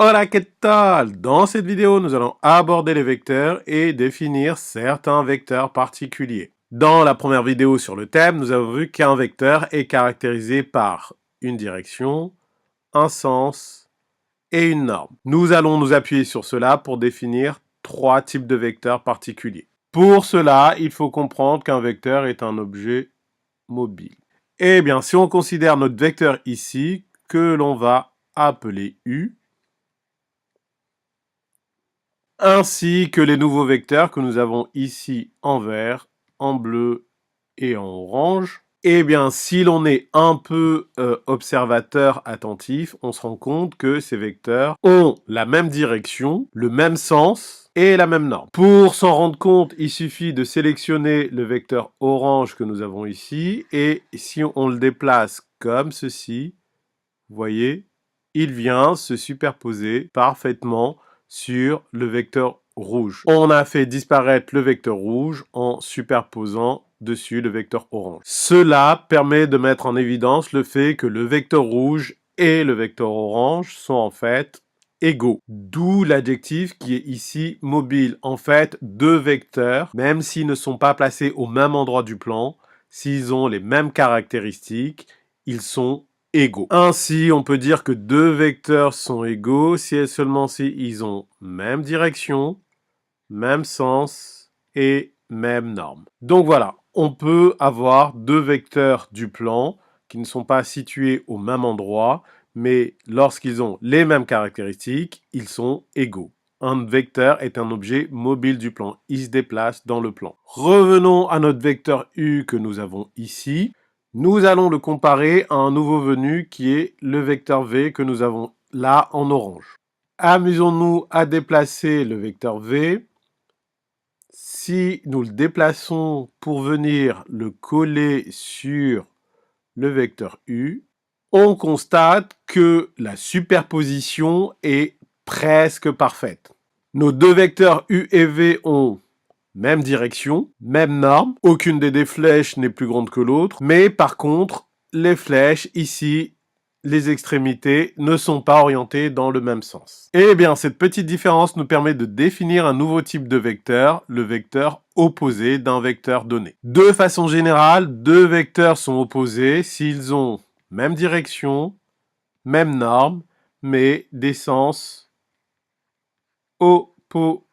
Hola, ¿qué tal? Dans cette vidéo, nous allons aborder les vecteurs et définir certains vecteurs particuliers. Dans la première vidéo sur le thème, nous avons vu qu'un vecteur est caractérisé par une direction, un sens et une norme. Nous allons nous appuyer sur cela pour définir trois types de vecteurs particuliers. Pour cela, il faut comprendre qu'un vecteur est un objet mobile. Eh bien, si on considère notre vecteur ici, que l'on va appeler U, ainsi que les nouveaux vecteurs que nous avons ici en vert, en bleu et en orange. Eh bien, si l'on est un peu observateur attentif, on se rend compte que ces vecteurs ont la même direction, le même sens et la même norme. Pour s'en rendre compte, il suffit de sélectionner le vecteur orange que nous avons ici et si on le déplace comme ceci, vous voyez, il vient se superposer parfaitement sur le vecteur rouge. On a fait disparaître le vecteur rouge en superposant dessus le vecteur orange. Cela permet de mettre en évidence le fait que le vecteur rouge et le vecteur orange sont en fait égaux. D'où l'adjectif qui est ici mobile. En fait, deux vecteurs, même s'ils ne sont pas placés au même endroit du plan, s'ils ont les mêmes caractéristiques, ils sont égaux. Ainsi, on peut dire que deux vecteurs sont égaux si et seulement si ils ont même direction, même sens et même norme. Donc voilà, on peut avoir deux vecteurs du plan qui ne sont pas situés au même endroit, mais lorsqu'ils ont les mêmes caractéristiques, ils sont égaux. Un vecteur est un objet mobile du plan, il se déplace dans le plan. Revenons à notre vecteur U que nous avons ici. Nous allons le comparer à un nouveau venu qui est le vecteur V que nous avons là en orange. Amusons-nous à déplacer le vecteur V. Si nous le déplaçons pour venir le coller sur le vecteur U, on constate que la superposition est presque parfaite. Nos deux vecteurs U et V ont même direction, même norme, aucune des deux flèches n'est plus grande que l'autre, mais par contre, les flèches ici, les extrémités, ne sont pas orientées dans le même sens. Eh bien, cette petite différence nous permet de définir un nouveau type de vecteur, le vecteur opposé d'un vecteur donné. De façon générale, deux vecteurs sont opposés s'ils ont même direction, même norme, mais des sens opposés.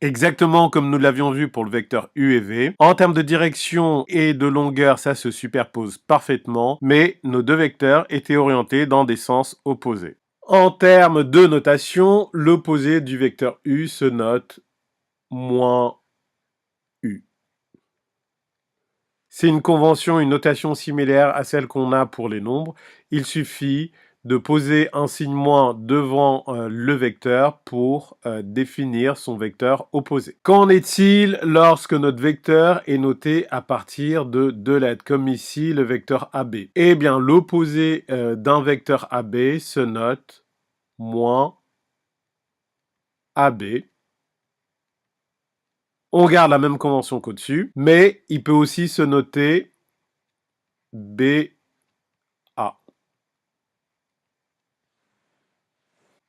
Exactement comme nous l'avions vu pour le vecteur U et V. En termes de direction et de longueur, ça se superpose parfaitement, mais nos deux vecteurs étaient orientés dans des sens opposés. En termes de notation, l'opposé du vecteur U se note moins U. C'est une convention, une notation similaire à celle qu'on a pour les nombres. Il suffit de poser un signe moins devant le vecteur pour définir son vecteur opposé. Qu'en est-il lorsque notre vecteur est noté à partir de deux lettres, comme ici le vecteur AB? Eh bien, l'opposé d'un vecteur AB se note moins AB. On garde la même convention qu'au-dessus, mais il peut aussi se noter BA.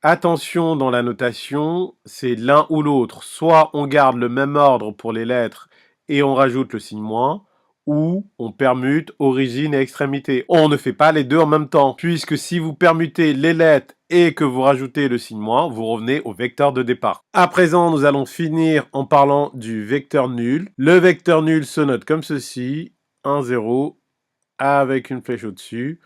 Attention dans la notation, c'est l'un ou l'autre. Soit on garde le même ordre pour les lettres et on rajoute le signe moins, ou on permute origine et extrémité. On ne fait pas les deux en même temps, puisque si vous permutez les lettres et que vous rajoutez le signe moins, vous revenez au vecteur de départ. À présent, nous allons finir en parlant du vecteur nul. Le vecteur nul se note comme ceci, 1, 0, avec une flèche au-dessus,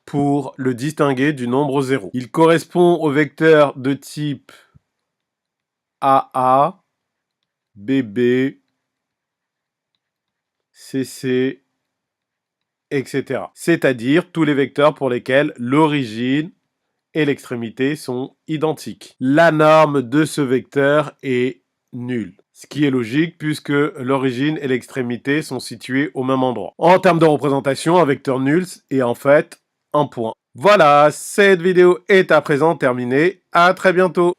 pour le distinguer du nombre 0. Il correspond au vecteur de type AA, BB, CC, etc. C'est-à-dire tous les vecteurs pour lesquels l'origine et l'extrémité sont identiques. La norme de ce vecteur est nulle. Ce qui est logique puisque l'origine et l'extrémité sont situées au même endroit. En termes de représentation, un vecteur nul est en fait un point. Voilà, cette vidéo est à présent terminée. À très bientôt.